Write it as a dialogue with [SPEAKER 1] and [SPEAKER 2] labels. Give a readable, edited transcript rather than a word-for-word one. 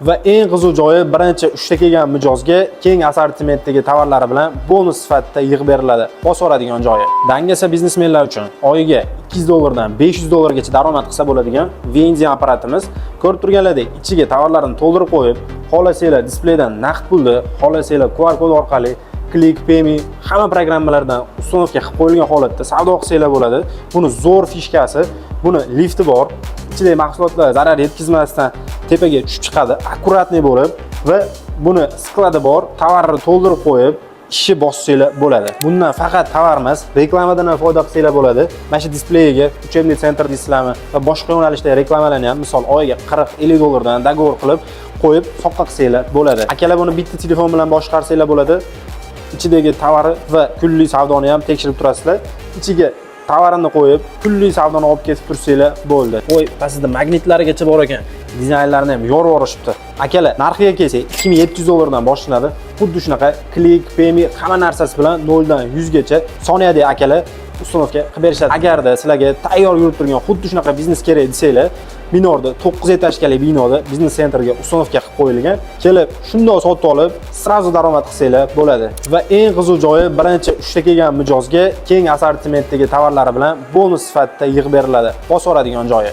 [SPEAKER 1] Va eng qiziq joyi, birinchi 3 ta kelgan mijozga keng assortimentdagi tovarlari bilan bonus sifatida yig'ib beriladi. Bosib oladigan joyi. Dangasa biznesmenlar uchun oyiga $200 dan $500 gacha daromad qilsa bo'ladigan vending apparatimiz. Ko'rib turganlaridek, ichiga tovarlarni to'ldirib qo'yib, xohlasanglar displeydan naqd pulni, xohlasanglar QR kod orqali Click Payme hamma programmalardan ustunovka qilib qo'yilgan holatda savdo qilsanglar bo'ladi. Buni zo'r fishkasi, buni lifti bor. Ichidagi mahsulotlar zarar yetkazmasdan tepaga tushib chiqadi, akkuratniy bo'lib va buni skladi bor, tovarni to'ldirib qo'yib, ishi bossanglar bo'ladi. Bundan faqat tovar emas, reklamadan ham foyda qilsanglar bo'ladi. Mana shu displeyiga uchebniy sentr deysizlarmi va boshqa yo'nalishdagi reklamalarni ham misol oyiga $40-50 dan dogovor qilib qo'yib soqqa qilsanglar bo'ladi. Akalar buni bitta telefon bilan boshqarsanglar bo'ladi. Ichidagi tovari va kunlik savdoni ham tekshirib turasizlar. Ichiga tovarini qo'yib, kunlik savdoni olib ketib tursanglar bo'ldi. Qo'y, pastida magnitlarigacha bor ekan. Dizaynlarini ham yorib yorishibdi. Akalar, narxiga kelsak, $2700 dan boshlanadi. Xuddi shunaqa Click Payme hamma narsasi bilan 0 dan 100 gacha soniyada akalar ustunovka qilib berishadi. Agarda sizlarga tayyor yurib turgan xuddi shunaqa biznes kerak desanglar, Minorda 9 etajli binoda biznes sentrga ustunovka qilib qo'yilgan. Kelib, shundoq sotib olib, srazu daromad qilsanglar bo'ladi. Va eng qiziq joyi, birinchi 3 ta kelgan mijozga keng assortimentdagi tovarlari bilan bonus sifatida yig'ib beriladi. Bosib oladigan joyi.